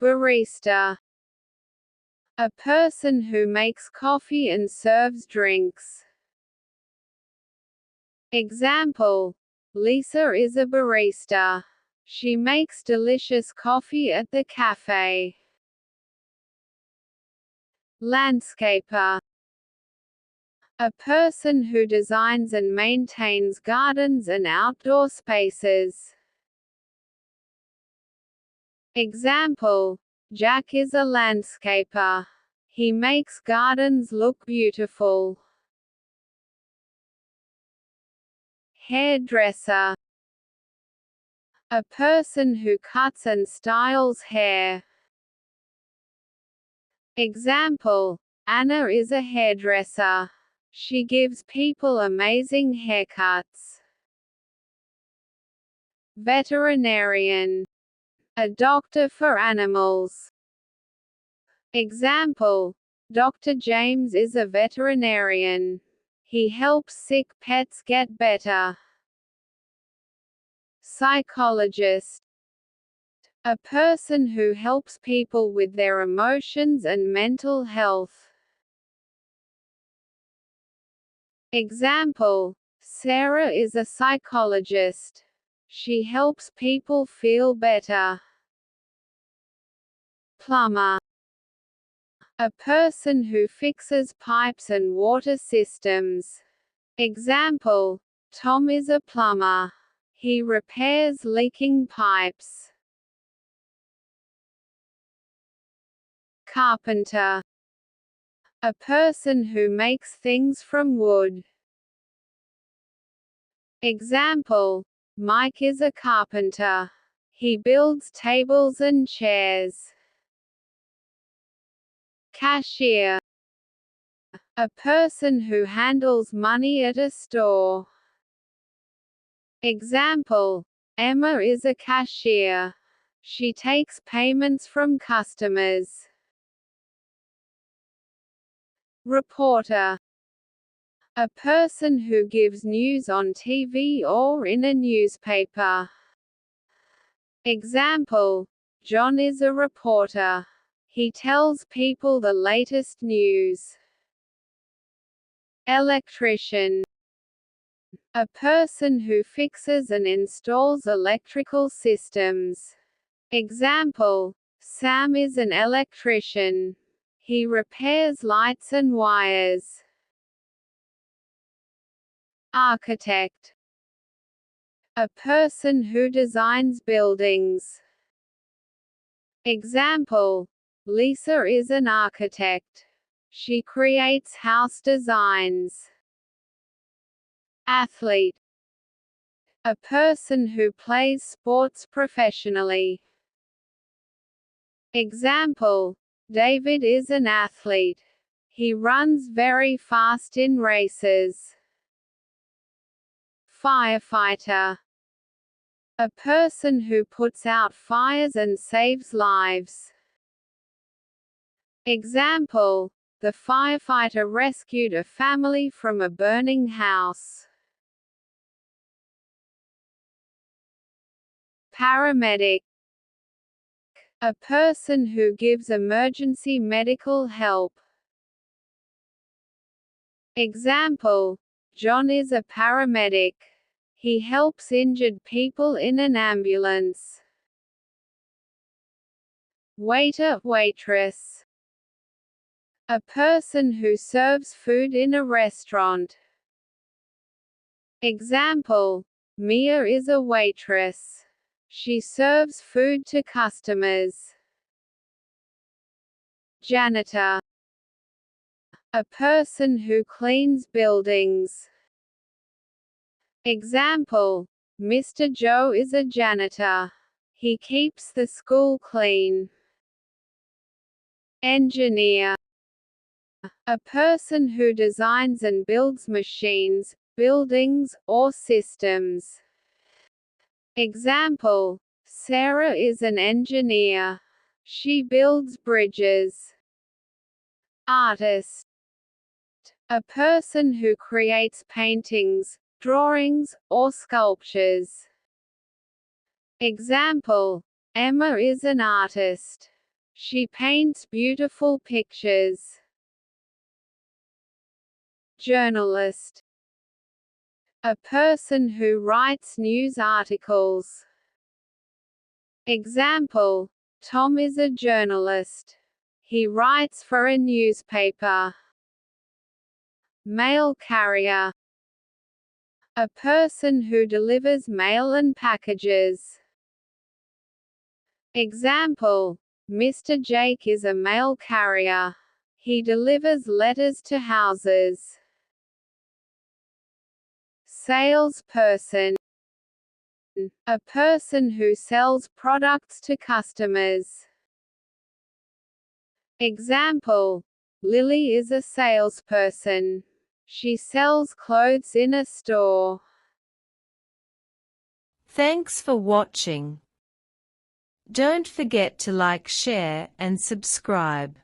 Barista. A person who makes coffee and serves drinks. Example: Lisa is a barista. She makes delicious coffee at the cafe. Landscaper. A person who designs and maintains gardens and outdoor spaces. Example: Jack is a landscaper. He makes gardens look beautiful. Hairdresser. A person who cuts and styles hair. Example: Anna is a hairdresser. She gives people amazing haircuts. Veterinarian. A doctor for animals. Example: Dr. James is a veterinarian. He helps sick pets get better. Psychologist. A person who helps people with their emotions and mental health. Example: Sarah is a psychologist. She helps people feel better. Plumber. A person who fixes pipes and water systems. Example: Tom is a plumber. He repairs leaking pipes. Carpenter. A person who makes things from wood. Example: Mike is a carpenter. He builds tables and chairs. Cashier. A person who handles money at a store. Example: Emma is a cashier. She takes payments from customers. Reporter. A person who gives news on TV or in a newspaper. Example: John is a reporter. He tells people the latest news. Electrician. A person who fixes and installs electrical systems. Example: Sam is an electrician. He repairs lights and wires. Architect. A person who designs buildings. Example: Lisa is an architect. She creates house designs. Athlete. A person who plays sports professionally. Example: David is an athlete. He runs very fast in races. Firefighter. A person who puts out fires and saves lives. Example: The firefighter rescued a family from a burning house. Paramedic. A person who gives emergency medical help. Example: John is a paramedic. He helps injured people in an ambulance. Waiter, waitress. A person who serves food in a restaurant. Example: Mia is a waitress. She serves food to customers. Janitor. A person who cleans buildings. Example: Mr. Joe is a janitor. He keeps the school clean. Engineer. A person who designs and builds machines, buildings, or systems. Example: Sarah is an engineer. She builds bridges. Artist. A person who creates paintings, drawings, or sculptures. Example: Emma is an artist. She paints beautiful pictures. Journalist. A person who writes news articles. Example: Tom is a journalist. He writes for a newspaper. Mail carrier. A person who delivers mail and packages. Example: Mr. Jake is a mail carrier. He delivers letters to houses. Salesperson. A person who sells products to customers. Example: Lily is a salesperson. She sells clothes in a store. Thanks for watching. Don't forget to like, share, and subscribe.